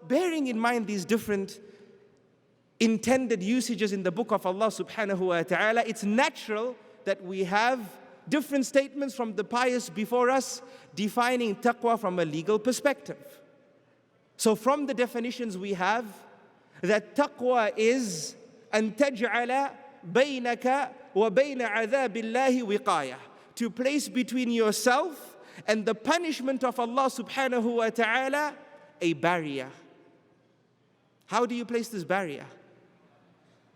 bearing in mind these different intended usages in the book of Allah subhanahu wa ta'ala, it's natural that we have different statements from the pious before us defining taqwa from a legal perspective. So from the definitions we have that taqwa is أن تجعل بينك وبين عذاب الله وقاية, to place between yourself and the punishment of Allah subhanahu wa ta'ala a barrier. How do you place this barrier?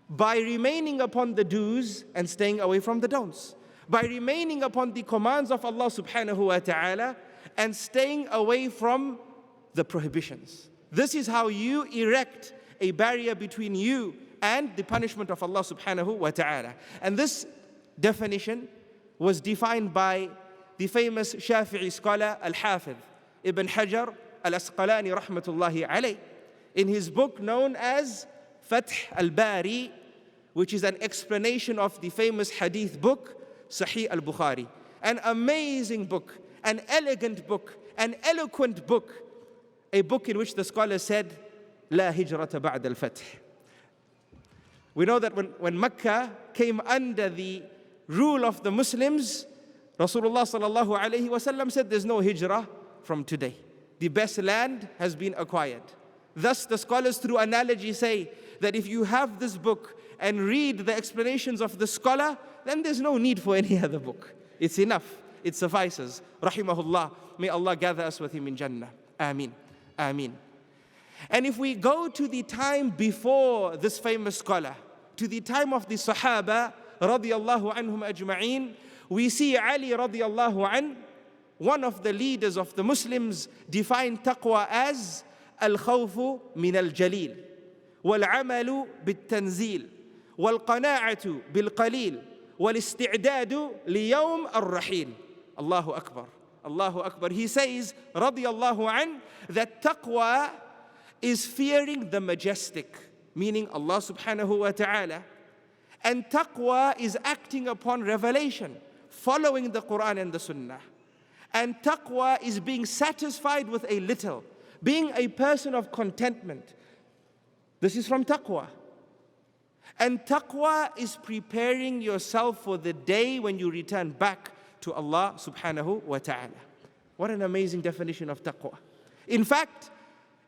By remaining upon the do's and staying away from the don'ts. By remaining upon the commands of Allah subhanahu wa ta'ala and staying away from the prohibitions. This is how you erect a barrier between you and the punishment of Allah subhanahu wa ta'ala. And this definition was defined by the famous Shafi'i scholar Al-Hafidh Ibn Hajar Al-Asqalani rahmatullahi alayh in his book known as Fath al-Bari, which is an explanation of the famous hadith book Sahih al-Bukhari. An amazing book, an elegant book, an eloquent book, a book in which the scholar said, La hijrata ba'da al-fath. We know that when Mecca came under the rule of the Muslims, Rasulullah sallallahu alayhi wasallam said there's no hijrah from today. The best land has been acquired. Thus the scholars through analogy say that if you have this book and read the explanations of the scholar, then there's no need for any other book. It's enough. It suffices. Rahimahullah. May Allah gather us with him in Jannah. Ameen. Ameen. And if we go to the time before this famous scholar, to the time of the Sahaba radiyallahu anhum ajma'een, we see Ali radiyallahu an, one of the leaders of the Muslims, define taqwa as al-khawfu min al-jalil, wal-amalu bil-tanzil, wal-qana'atu bil-qalil, wal-isti'dadu li-yawm al-rahil. Allahu Akbar. Allahu Akbar. He says, radiyallahu an, that taqwa is fearing the majestic, meaning Allah subhanahu wa ta'ala. And taqwa is acting upon revelation, following the Qur'an and the Sunnah. And taqwa is being satisfied with a little, being a person of contentment. This is from taqwa. And taqwa is preparing yourself for the day when you return back to Allah subhanahu wa ta'ala. What an amazing definition of taqwa. In fact,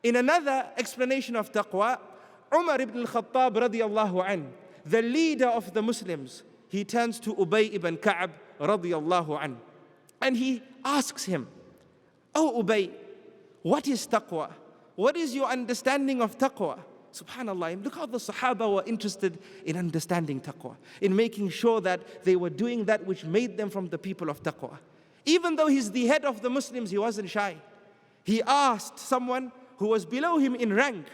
in another explanation of taqwa, Umar ibn al-Khattab radiyallahu an, the leader of the Muslims, he turns to Ubay ibn Ka'b radiyallahu an, and he asks him, "Oh Ubay, what is taqwa? What is your understanding of taqwa?" Subhanallah, look how the Sahaba were interested in understanding taqwa, in making sure that they were doing that which made them from the people of taqwa. Even though he's the head of the Muslims, he wasn't shy. He asked someone who was below him in rank,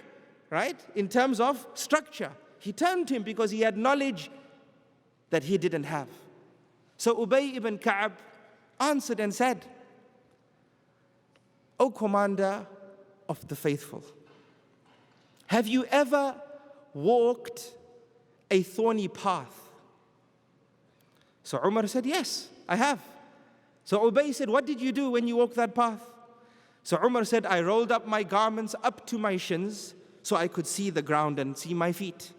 right, in terms of structure. He turned to him because he had knowledge that he didn't have. So Ubay ibn Ka'b answered and said, "O Commander of the Faithful, have you ever walked a thorny path?" So Umar said, "Yes, I have." So Ubay said, "What did you do when you walked that path?" So Umar said, "I rolled up my garments up to my shins so I could see the ground and see my feet.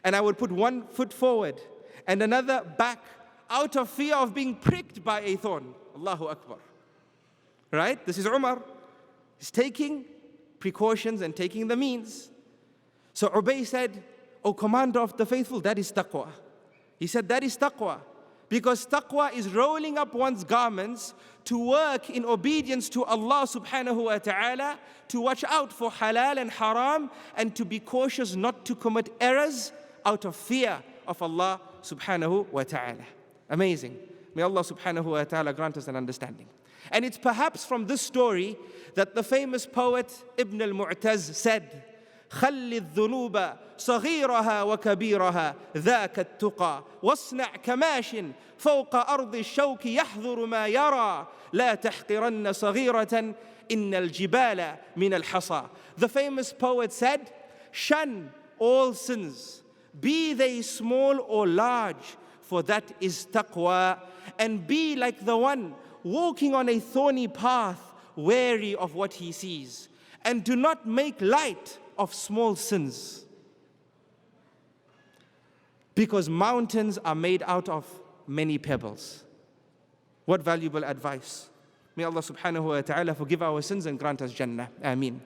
And I would put one foot forward and another back out of fear of being pricked by a thorn." Allahu Akbar. Right? This is Umar. He's taking precautions and taking the means. So Ubay said, "O Commander of the Faithful, that is taqwa." He said, "That is taqwa." Because taqwa is rolling up one's garments to work in obedience to Allah subhanahu wa ta'ala, to watch out for halal and haram, and to be cautious not to commit errors out of fear of Allah subhanahu wa ta'ala. Amazing. May Allah subhanahu wa ta'ala grant us an understanding. And it's perhaps from this story that the famous poet Ibn al-Mu'taz said, خل الذنوب صغيرها وكبيرها ذاك التقى واصنع كماش فوق أرض الشوك يحذر ما يرى لا تحقرن صغيرة إن الجبال من الحصى. The famous poet said, "Shun all sins, be they small or large, for that is taqwa, and be like the one walking on a thorny path, wary of what he sees. and do not make light of small sins, because mountains are made out of many pebbles. What valuable advice. May Allah subhanahu wa ta'ala forgive our sins and grant us Jannah. Ameen.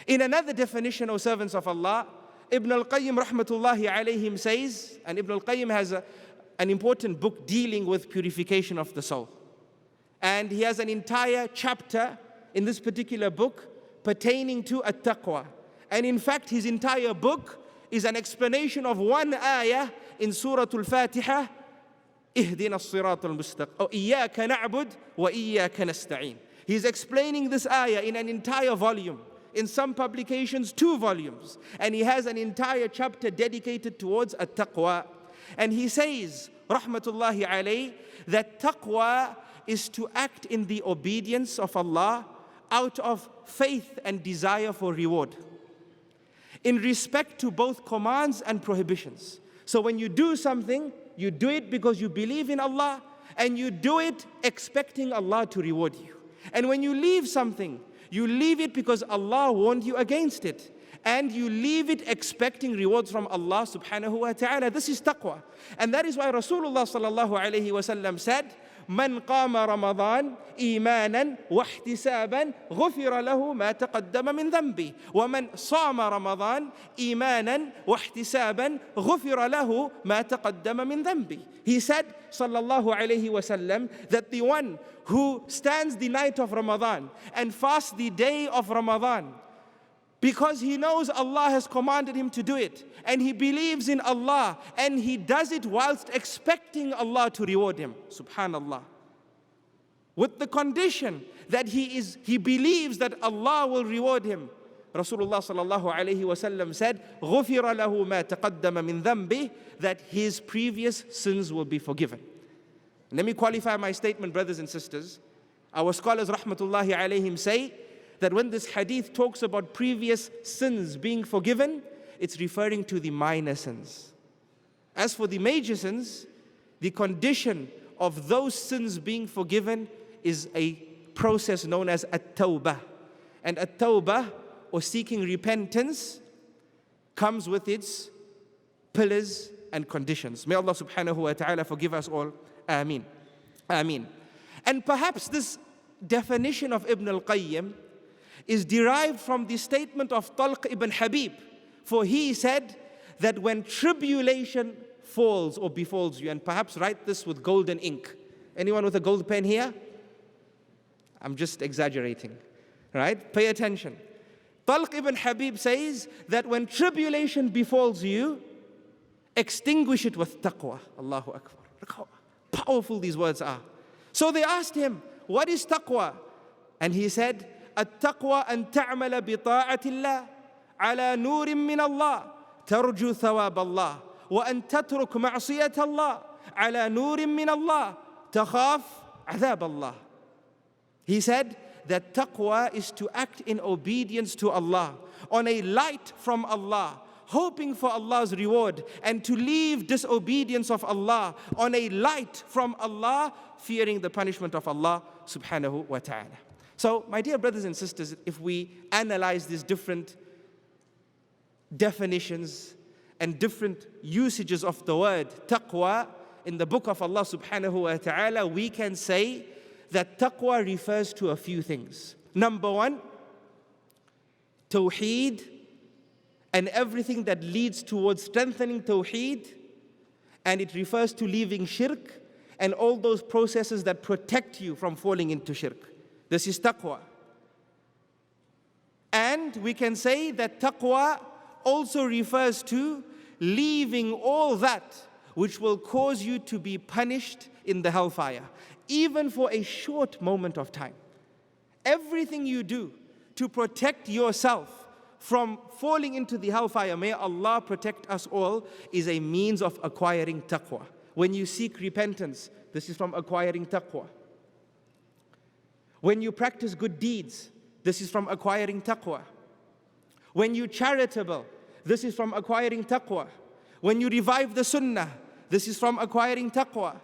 In another definition, O servants of Allah, Ibn al-Qayyim rahmatullahi alayhim says, and Ibn al-Qayyim has an important book dealing with purification of the soul. And he has an entire chapter in this particular book pertaining to at-taqwa. And in fact, his entire book is an explanation of one ayah in Surah Al-Fatiha, اهدنا الصراط المستقيم إياك نعبد وإياك نستعين. He's explaining this ayah in an entire volume. In some publications, 2 volumes. And he has an entire chapter dedicated towards at-taqwa. And he says, rahmatullahi alayh, that taqwa is to act in the obedience of Allah out of faith and desire for reward, in respect to both commands and prohibitions. So when you do something, you do it because you believe in Allah, and you do it expecting Allah to reward you. And when you leave something, you leave it because Allah warned you against it, and you leave it expecting rewards from Allah subhanahu wa ta'ala. This is taqwa. And that is why Rasulullah sallallahu alayhi wa sallam said, من قام رمضان إيمانا واحتسابا غفر له ما تقدم من ذنبه ومن صام رمضان إيمانا واحتسابا غفر له ما تقدم من ذنبه. He said, sallallahu alayhi wa sallam, that the one who stands the night of Ramadan and fasts the day of Ramadan because he knows Allah has commanded him to do it, and he believes in Allah, and he does it whilst expecting Allah to reward him, subhanallah, with the condition that he believes that Allah will reward him. Rasulullah sallallahu alayhi wa sallam said, غُفِرَ لَهُ مَا تَقَدَّمَ مِن ذَنبِهِ, that his previous sins will be forgiven. Let me qualify my statement, brothers and sisters. Our scholars rahmatullahi alayhim say that when this hadith talks about previous sins being forgiven, it's referring to the minor sins. As for the major sins, the condition of those sins being forgiven is a process known as at-tawbah. And at-tawbah, or seeking repentance, comes with its pillars and conditions. May Allah subhanahu wa ta'ala forgive us all. Ameen. Ameen. And perhaps this definition of Ibn al-Qayyim is derived from the statement of Talq ibn Habib. For he said that when tribulation falls or befalls you, and perhaps write this with golden ink. Anyone with a gold pen here? I'm just exaggerating, right? Pay attention. Talq ibn Habib says that when tribulation befalls you, extinguish it with taqwa. Allahu Akbar. Look how powerful these words are. So they asked him, what is taqwa? And he said, التقوى أن تعمل بطاعة الله على نور من الله ترجو ثواب الله وأن تترك معصية الله على نور من الله تخاف عذاب الله. He said that taqwa is to act in obedience to Allah on a light from Allah, hoping for Allah's reward, and to leave disobedience of Allah on a light from Allah, fearing the punishment of Allah subhanahu wa ta'ala. So, my dear brothers and sisters, if we analyze these different definitions and different usages of the word taqwa in the book of Allah subhanahu wa ta'ala, we can say that taqwa refers to a few things. Number one, tawheed, and everything that leads towards strengthening tawheed, and it refers to leaving shirk and all those processes that protect you from falling into shirk. This is taqwa. And we can say that taqwa also refers to leaving all that which will cause you to be punished in the hellfire, even for a short moment of time. Everything you do to protect yourself from falling into the hellfire, may Allah protect us all, is a means of acquiring taqwa. When you seek repentance, this is from acquiring taqwa. When you practice good deeds, this is from acquiring taqwa. When you're charitable, this is from acquiring taqwa. When you revive the sunnah, this is from acquiring taqwa.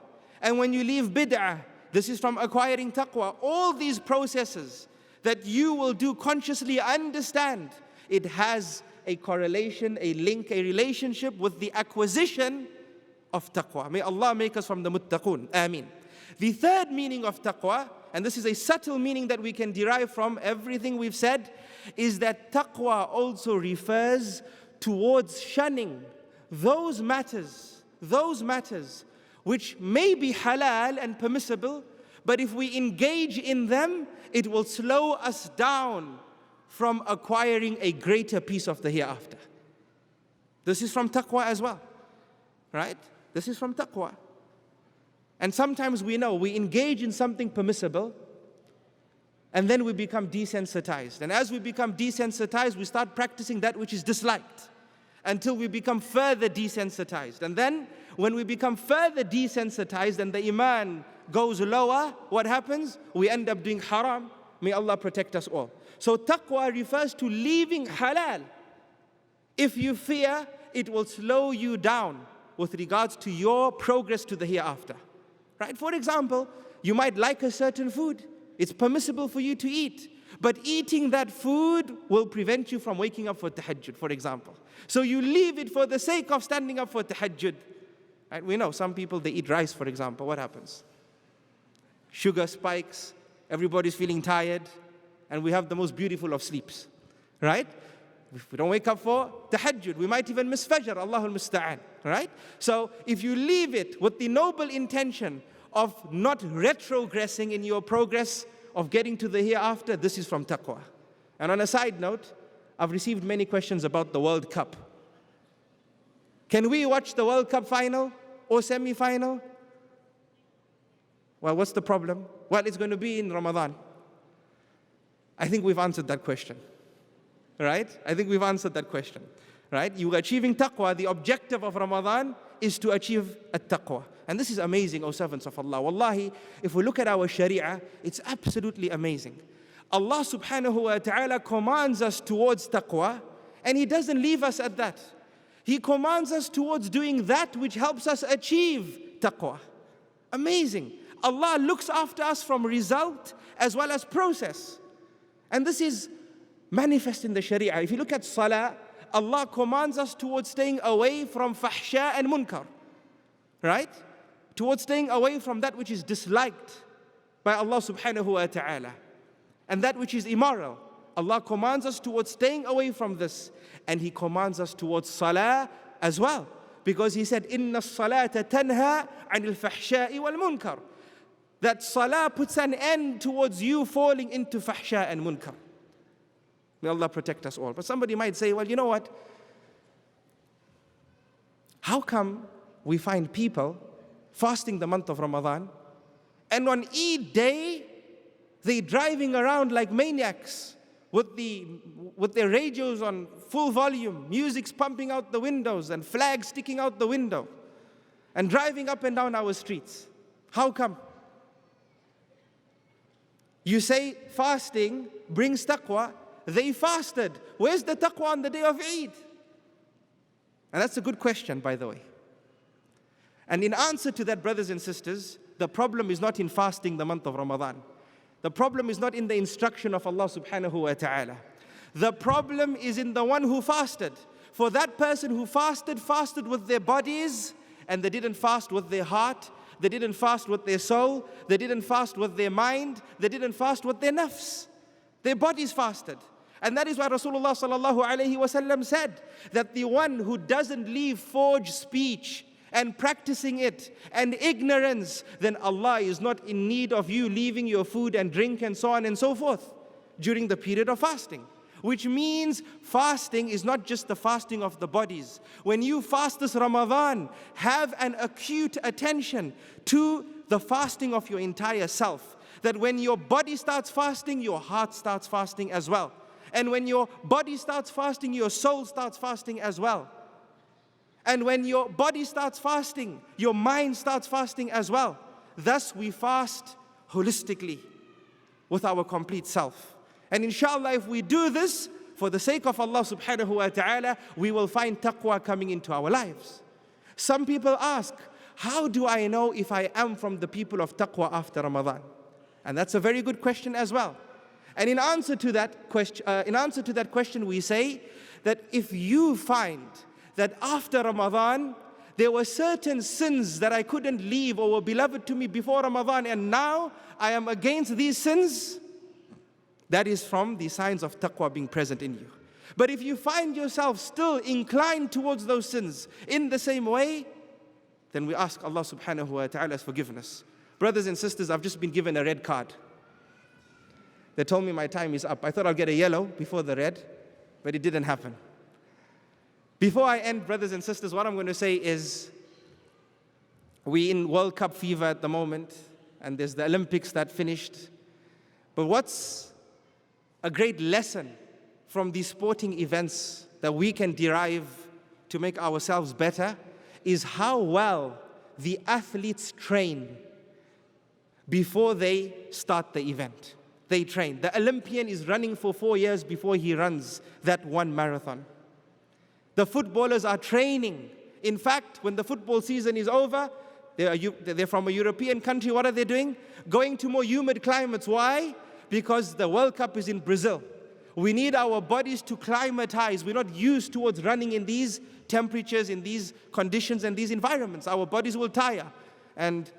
And when you leave bid'ah, this is from acquiring taqwa. All these processes that you will do consciously, understand it has a correlation, a link, a relationship with the acquisition of taqwa. May Allah make us from the muttaqun. Ameen. The third meaning of taqwa, and this is a subtle meaning that we can derive from everything we've said, is that taqwa also refers towards shunning those matters which may be halal and permissible, but if we engage in them, it will slow us down from acquiring a greater piece of the hereafter. This is from taqwa as well, right? This is from taqwa. And sometimes we engage in something permissible, and then we become desensitized. And as we become desensitized, we start practicing that which is disliked until we become further desensitized. And then when we become further desensitized and the eeman goes lower, what happens? We end up doing haram. May Allah protect us all. So taqwa refers to leaving halal. If you fear, it will slow you down with regards to your progress to the hereafter. Right? For example, you might like a certain food. It's permissible for you to eat. But eating that food will prevent you from waking up for tahajjud, for example. So you leave it for the sake of standing up for tahajjud. Right? We know some people, they eat rice, for example. What happens? Sugar spikes, everybody's feeling tired, and we have the most beautiful of sleeps. Right? If we don't wake up for tahajjud, we might even miss fajr, Allahul Musta'an. Right? So if you leave it with the noble intention of not retrogressing in your progress of getting to the hereafter, this is from taqwa. And on a side note, I've received many questions about the World Cup. Can we watch the World Cup final or semi-final? Well, what's the problem? Well, it's going to be in Ramadan. I think we've answered that question. Right? I think we've answered that question. Right? You achieving taqwa, the objective of Ramadan is to achieve at-taqwa. And this is amazing, O servants of Allah. Wallahi, if we look at our sharia, it's absolutely amazing. Allah subhanahu wa ta'ala commands us towards taqwa, and He doesn't leave us at that. He commands us towards doing that which helps us achieve taqwa. Amazing. Allah looks after us from result as well as process. And this is manifest in the sharia. If you look at salah, Allah commands us towards staying away from fahsha and munkar. Right? Towards staying away from that which is disliked by Allah subhanahu wa ta'ala. And that which is immoral. Allah commands us towards staying away from this. And He commands us towards salah as well. Because He said, Inna salata tanha anil fahsha'i wal munkar. That salah puts an end towards you falling into fahsha and munkar. May Allah protect us all. But somebody might say, well, you know what? How come we find people fasting the month of Ramadan, and on Eid day, they're driving around like maniacs with their radios on full volume, music's pumping out the windows and flags sticking out the window, and driving up and down our streets? How come? You say fasting brings taqwa. They fasted. Where's the taqwa on the day of Eid? And that's a good question, by the way. And in answer to that, brothers and sisters, the problem is not in fasting the month of Ramadan. The problem is not in the instruction of Allah subhanahu wa ta'ala. The problem is in the one who fasted. For that person who fasted with their bodies, and they didn't fast with their heart, they didn't fast with their soul, they didn't fast with their mind, they didn't fast with their nafs. Their bodies fasted. And that is why Rasulullah sallallahu alayhi wa sallam said that the one who doesn't leave forged speech and practicing it and ignorance, then Allah is not in need of you leaving your food and drink and so on and so forth during the period of fasting. Which means fasting is not just the fasting of the bodies. When you fast this Ramadan, have an acute attention to the fasting of your entire self. That when your body starts fasting, your heart starts fasting as well. And when your body starts fasting, your soul starts fasting as well. And when your body starts fasting, your mind starts fasting as well. Thus we fast holistically with our complete self. And inshallah, if we do this for the sake of Allah subhanahu wa ta'ala, we will find taqwa coming into our lives. Some people ask, how do I know if I am from the people of taqwa after Ramadan? And that's a very good question as well. And in answer to that question, we say that if you find that after Ramadan, there were certain sins that I couldn't leave or were beloved to me before Ramadan, and now I am against these sins, that is from the signs of taqwa being present in you. But if you find yourself still inclined towards those sins in the same way, then we ask Allah subhanahu wa ta'ala's forgiveness. Brothers and sisters, I've just been given a red card. They told me my time is up. I thought I'll get a yellow before the red, but it didn't happen. Before I end, brothers and sisters, what I'm going to say is, we're in World Cup fever at the moment, and there's the Olympics that finished. But what's a great lesson from these sporting events that we can derive to make ourselves better is how well the athletes train before they start the event. They train. The Olympian is running for 4 years before he runs that one marathon. The footballers are training. In fact, when the football season is over, they're from a European country. What are they doing? Going to more humid climates. Why? Because the World Cup is in Brazil. We need our bodies to climatize. We're not used towards running in these temperatures, in these conditions, and these environments. Our bodies will tire. And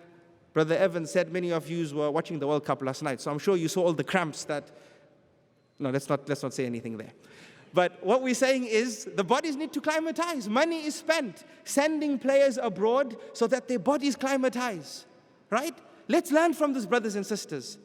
Brother Evan said many of you were watching the World Cup last night, so I'm sure you saw all the cramps that... No, let's not say anything there. But what we're saying is the bodies need to climatize. Money is spent sending players abroad so that their bodies climatize, right? Let's learn from this, brothers and sisters.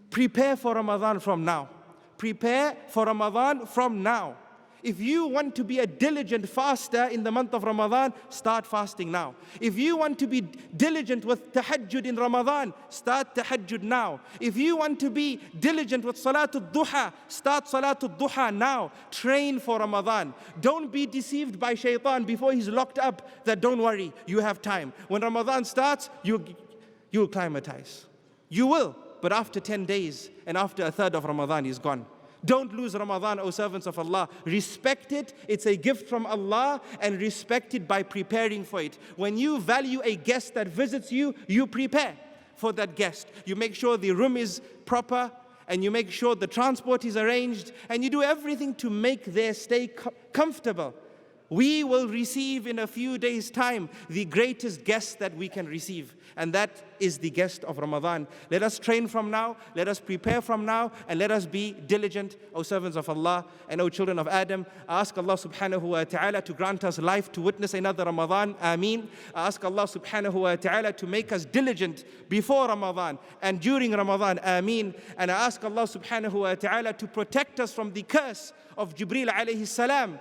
Prepare for Ramadan from now. Prepare for Ramadan from now. If you want to be a diligent faster in the month of Ramadan, start fasting now. If you want to be diligent with tahajjud in Ramadan, start tahajjud now. If you want to be diligent with salatul duha, start salatul duha now. Train for Ramadan. Don't be deceived by shaitan before he's locked up that don't worry, you have time. When Ramadan starts, you'll climatize. You will, but after 10 days and after a third of Ramadan is gone. Don't lose Ramadan, O servants of Allah. Respect it. It's a gift from Allah, and respect it by preparing for it. When you value a guest that visits you, you prepare for that guest. You make sure the room is proper, and you make sure the transport is arranged, and you do everything to make their stay comfortable. We will receive in a few days' time the greatest guest that we can receive, and that is the guest of Ramadan. Let us train from now, let us prepare from now, and let us be diligent, O servants of Allah and O children of Adam. I ask Allah subhanahu wa ta'ala to grant us life to witness another Ramadan. Ameen. I ask Allah subhanahu wa ta'ala to make us diligent before Ramadan and during Ramadan. Ameen. And I ask Allah subhanahu wa ta'ala to protect us from the curse of Jibreel alayhi salam,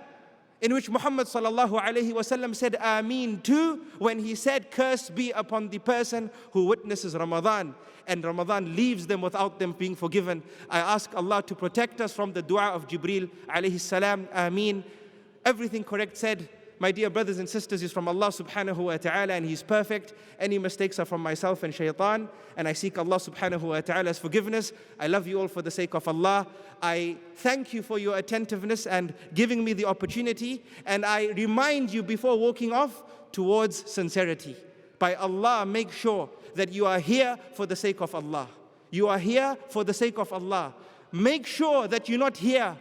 in which Muhammad sallallahu alayhi wasallam said Ameen too, when he said, curse be upon the person who witnesses Ramadan and Ramadan leaves them without them being forgiven. I ask Allah to protect us from the dua of Jibreel alayhi salam. Ameen. Everything correct said, my dear brothers and sisters, is from Allah subhanahu wa ta'ala, and He's perfect. Any mistakes are from myself and shaitan, and I seek Allah subhanahu wa ta'ala's forgiveness. I love you all for the sake of Allah. I thank you for your attentiveness and giving me the opportunity, and I remind you before walking off towards sincerity. By Allah, make sure that you are here for the sake of Allah. You are here for the sake of Allah. Make sure that you're not here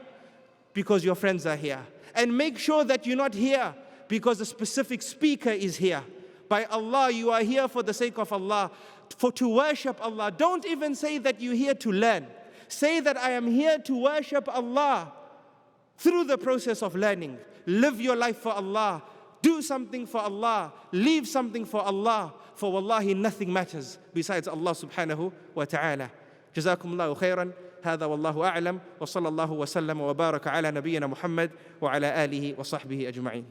because your friends are here. And make sure that you're not here because a specific speaker is here. By Allah, you are here for the sake of Allah, to worship Allah. Don't even say that you're here to learn. Say that I am here to worship Allah through the process of learning. Live your life for Allah. Do something for Allah. Leave something for Allah. For wallahi, nothing matters besides Allah subhanahu wa ta'ala. Jazakumullahu khairan. هذا والله أعلم وصلى الله وسلم وبارك على نبينا محمد وعلى آله وصحبه أجمعين.